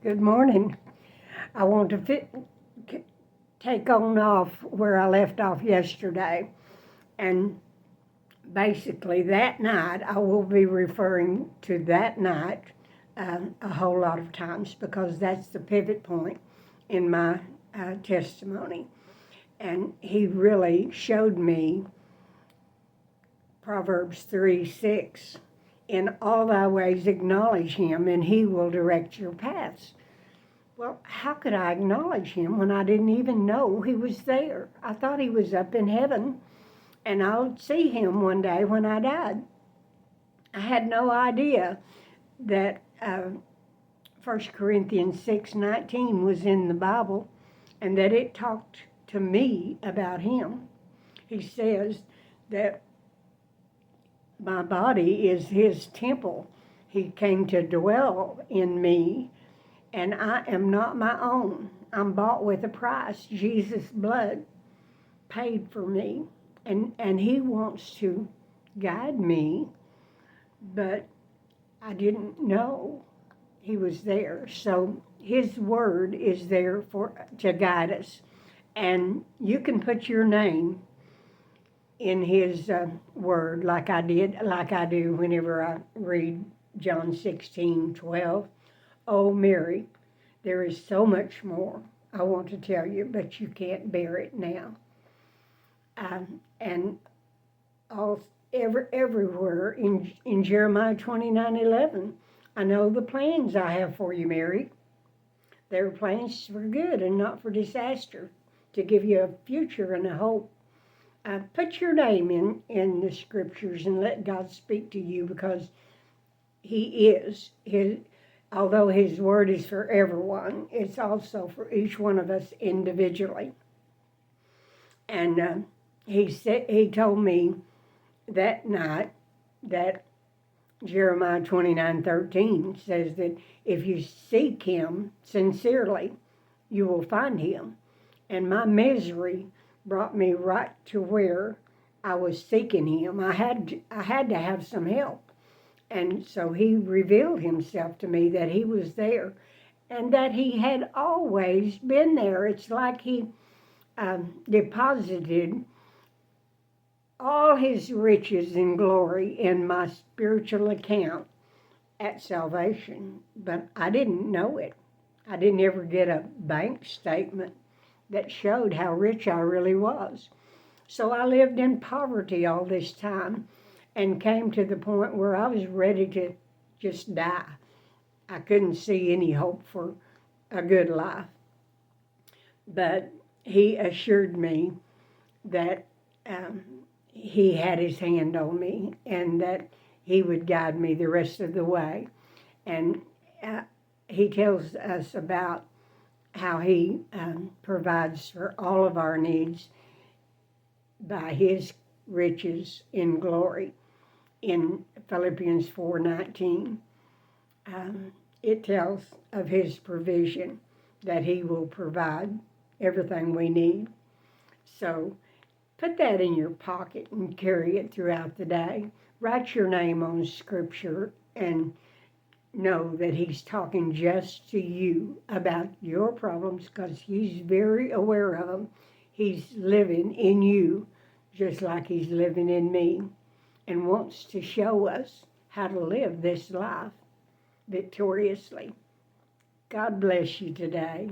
Good morning. I want to take on off where I left off yesterday. And basically, that night, I will be referring to that night a whole lot of times because that's the pivot point in my testimony. And he really showed me Proverbs 3:6. In all thy ways acknowledge him, and he will direct your paths. Well, how could I acknowledge him when I didn't even know he was there? I thought he was up in heaven and I'll see him one day when I died. I had no idea that 1 Corinthians 6:19 was in the Bible and that it talked to me about him. He says that my body is his temple. He came to dwell in me, and I am not my own. I'm bought with a price. Jesus' blood paid for me, and he wants to guide me, but I didn't know he was there. So his word is there to guide us, and you can put your name in his word like I do whenever I read John 16:12. Oh, Mary, there is so much more I want to tell you, but you can't bear it now. And everywhere in Jeremiah 29:11, I know the plans I have for you, Mary. They're plans for good and not for disaster, to give you a future and a hope. Put your name in the scriptures and let God speak to you, because he is. Although his word is for everyone, it's also for each one of us individually. And he told me that night that Jeremiah 29:13 says that if you seek him sincerely, you will find him. And my misery brought me right to where I was seeking him. I had to have some help. And so he revealed himself to me that he was there and that he had always been there. It's like he deposited all his riches and glory in my spiritual account at salvation, but I didn't know it. I didn't ever get a bank statement that showed how rich I really was. So I lived in poverty all this time and came to the point where I was ready to just die. I couldn't see any hope for a good life. But he assured me that he had his hand on me and that he would guide me the rest of the way. And he tells us about how he provides for all of our needs by his riches in glory in Philippians 4:19. It tells of his provision, that he will provide everything we need. So put that in your pocket and carry it throughout the day. Write your name on scripture and know that he's talking just to you about your problems, because he's very aware of them. He's living in you just like he's living in me, and wants to show us how to live this life victoriously. God bless you today.